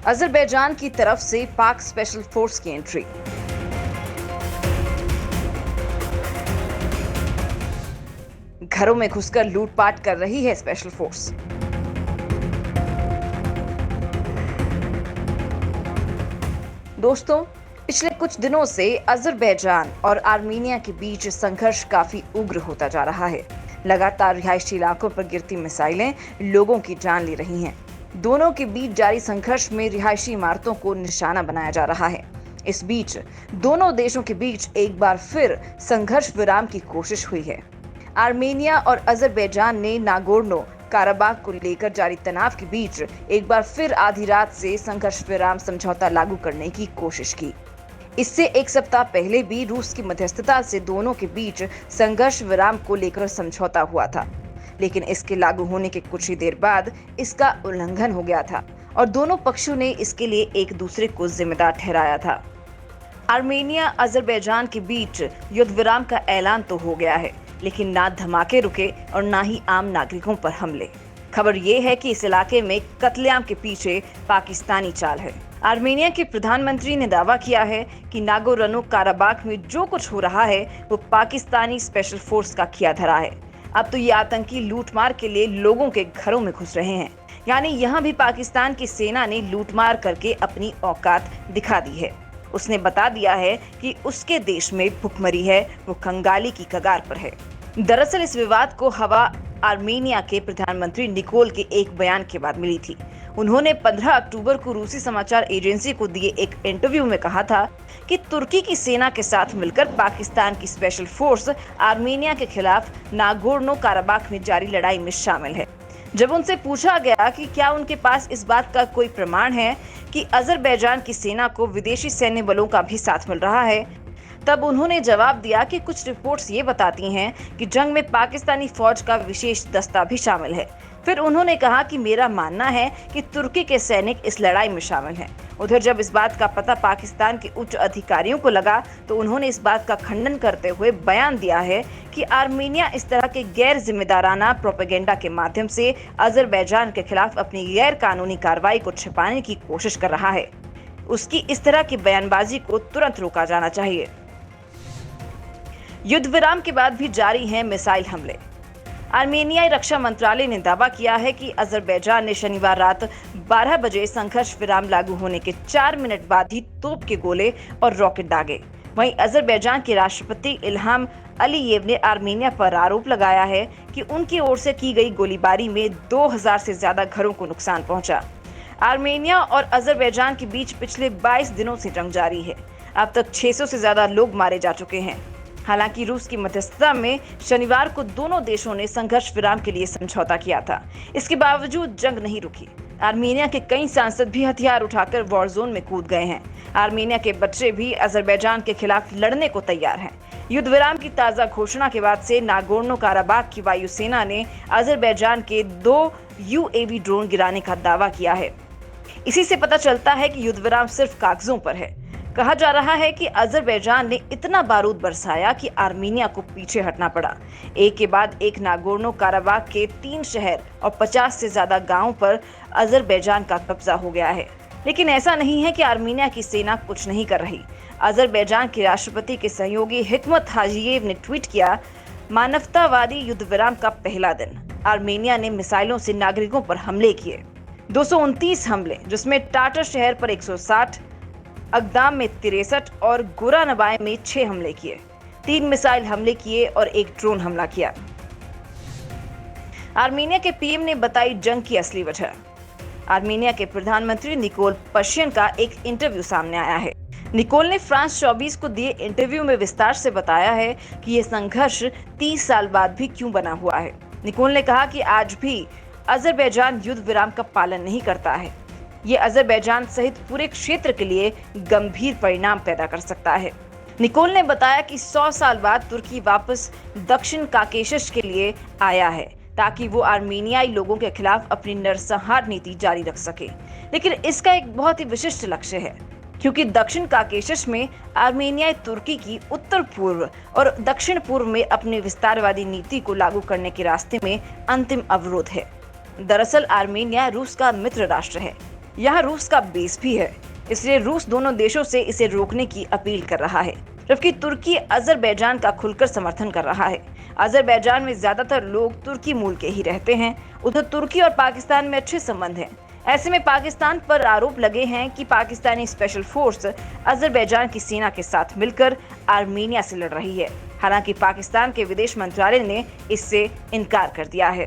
Azerbaijan की तरफ से पाक स्पेशल फोर्स की एंट्री। घरों में घुसकर लूटपाट कर रही है स्पेशल फोर्स। दोस्तों, पिछले कुछ दिनों से अजरबैजान और आर्मीनिया के बीच संघर्ष काफी उग्र होता जा रहा है। लगातार रिहायशी इलाकों पर गिरती मिसाइलें लोगों की जान ले रही हैं। दोनों के बीच जारी संघर्ष में रिहायशी इमारतों को निशाना बनाया जा रहा है। इस बीच दोनों देशों के बीच एक बार फिर संघर्ष विराम की कोशिश हुई है। आर्मेनिया और अजरबैजान ने नागोर्नो काराबाग को लेकर जारी तनाव के बीच एक बार फिर आधी रात से संघर्ष विराम समझौता लागू करने की कोशिश की। इससे एक सप्ताह पहले भी रूस की मध्यस्थता से दोनों के बीच संघर्ष विराम को लेकर समझौता हुआ था, लेकिन इसके लागू होने के कुछ ही देर बाद इसका उल्लंघन हो गया था और दोनों पक्षों ने इसके लिए एक दूसरे को जिम्मेदार ठहराया था। आर्मेनिया अजरबैजान के बीच युद्ध विराम का ऐलान तो हो गया है, लेकिन ना धमाके रुके और ना ही आम नागरिकों पर हमले। खबर ये है कि इस इलाके में कत्लेआम के पीछे पाकिस्तानी चाल है। आर्मेनिया के प्रधानमंत्री ने दावा किया है कि नागोर्नो काराबाग में जो कुछ हो रहा है वो पाकिस्तानी स्पेशल फोर्स का किया धरा है। अब तो ये आतंकी लूटमार के लिए लोगों के घरों में घुस रहे हैं, यानी यहाँ भी पाकिस्तान की सेना ने लूटमार करके अपनी औकात दिखा दी है। उसने बता दिया है कि उसके देश में भुखमरी है, वो कंगाली की कगार पर है। दरअसल इस विवाद को हवा आर्मेनिया के प्रधानमंत्री निकोल के एक बयान के बाद मिली थी। उन्होंने 15 अक्टूबर को रूसी समाचार एजेंसी को दिए एक इंटरव्यू में कहा था कि तुर्की की सेना के साथ मिलकर पाकिस्तान की स्पेशल फोर्स आर्मेनिया के खिलाफ नागोर्नो काराबाग में जारी लड़ाई में शामिल है। जब उनसे पूछा गया कि क्या उनके पास इस बात का कोई प्रमाण है कि अजरबैजान की सेना को विदेशी सैन्य बलों का भी साथ मिल रहा है, तब उन्होंने जवाब दिया कि कुछ रिपोर्ट्स ये बताती हैं कि जंग में पाकिस्तानी फौज का विशेष दस्ता भी शामिल है। फिर उन्होंने कहा कि मेरा मानना है कि तुर्की के सैनिक इस लड़ाई में शामिल हैं। उधर जब इस बात का पता पाकिस्तान के उच्च अधिकारियों को लगा तो उन्होंने इस बात का खंडन करते हुए बयान दिया है कि आर्मेनिया इस तरह के गैर जिम्मेदाराना प्रोपेगेंडा के माध्यम से अजरबैजान के खिलाफ अपनी गैर कानूनी कार्रवाई को छिपाने की कोशिश कर रहा है। उसकी इस तरह की बयानबाजी को तुरंत रोका जाना चाहिए। युद्ध विराम के बाद भी जारी हैं मिसाइल हमले। आर्मेनियाई रक्षा मंत्रालय ने दावा किया है कि अजरबैजान ने शनिवार रात 12 बजे संघर्ष विराम लागू होने के 4 मिनट बाद ही तोप के गोले और रॉकेट दागे। वहीं अजरबैजान के राष्ट्रपति इल्हाम अलीयेव ने आर्मेनिया पर आरोप लगाया है कि उनकी ओर से की गई गोलीबारी में 2000 से ज्यादा घरों को नुकसान पहुंचा। आर्मेनिया और अजरबैजान के बीच पिछले 22 दिनों से जंग जारी है। अब तक 600 से ज्यादा लोग मारे जा चुके हैं। हालांकि रूस की मध्यस्थता में शनिवार को दोनों देशों ने संघर्ष विराम के लिए समझौता किया था। इसके बावजूद जंग नहीं रुकी। आर्मेनिया के कई सांसद भी हथियार उठाकर वॉर जोन में कूद गए हैं। आर्मेनिया के बच्चे भी अजरबैजान के खिलाफ लड़ने को तैयार हैं। युद्ध विराम की ताजा घोषणा के बाद से नागोर्नो काराबाग की वायुसेना ने अजरबैजान के 2 UAV ड्रोन गिराने का दावा किया है। इसी से पता चलता है कि युद्ध विराम सिर्फ कागजों पर है। कहा जा रहा है कि अजरबैजान ने इतना बारूद बरसाया कि आर्मेनिया को पीछे हटना पड़ा। एक के बाद एक नागोर्नो काराबाग के 3 शहर और 50 से ज्यादा गांवों पर अजरबैजान का कब्जा हो गया है। लेकिन ऐसा नहीं है कि आर्मेनिया की सेना कुछ नहीं कर रही। अजरबैजान के राष्ट्रपति के सहयोगी हिकमत हाजीएव ने ट्वीट किया, मानवतावादी युद्ध विराम का पहला दिन। आर्मेनिया ने मिसाइलों से नागरिकों पर हमले किए। 229 हमले, जिसमें टाटर शहर पर 160, अगदाम में 63 और गोरानबाय में 6 हमले किए। 3 मिसाइल हमले किए और 1 ड्रोन हमला किया। आर्मेनिया के पीएम ने बताई जंग की असली वजह। आर्मेनिया के प्रधानमंत्री निकोल पशियन का एक इंटरव्यू सामने आया है। निकोल ने फ्रांस 24 को दिए इंटरव्यू में विस्तार से बताया है कि यह संघर्ष 30 साल बाद भी क्यों बना हुआ है। निकोल ने कहा कि आज भी अजरबैजान युद्ध विराम का पालन नहीं करता है। ये अजरबैजान सहित पूरे क्षेत्र के लिए गंभीर परिणाम पैदा कर सकता है। निकोल ने बताया कि 100 साल बाद तुर्की वापस दक्षिण काकेशस के लिए आया है ताकि वो आर्मेनियाई लोगों के खिलाफ अपनी नरसंहार नीति जारी रख सके। लेकिन इसका एक बहुत ही विशिष्ट लक्ष्य है, क्योंकि दक्षिण काकेशस में आर्मेनियाई तुर्की की उत्तर पूर्व और दक्षिण पूर्व में अपनी विस्तारवादी नीति को लागू करने के रास्ते में अंतिम अवरोध है। दरअसल आर्मेनिया रूस का मित्र राष्ट्र है। यहाँ रूस का बेस भी है, इसलिए रूस दोनों देशों से इसे रोकने की अपील कर रहा है, जबकि तुर्की अजरबैजान का खुलकर समर्थन कर रहा है। अजरबैजान में ज्यादातर लोग तुर्की मूल के ही रहते हैं। उधर तुर्की और पाकिस्तान में अच्छे संबंध हैं। ऐसे में पाकिस्तान पर आरोप लगे हैं कि पाकिस्तानी स्पेशल फोर्स अजरबैजान की सेना के साथ मिलकर आर्मीनिया से लड़ रही है। हालांकि पाकिस्तान के विदेश मंत्रालय ने इससे इनकार कर दिया है।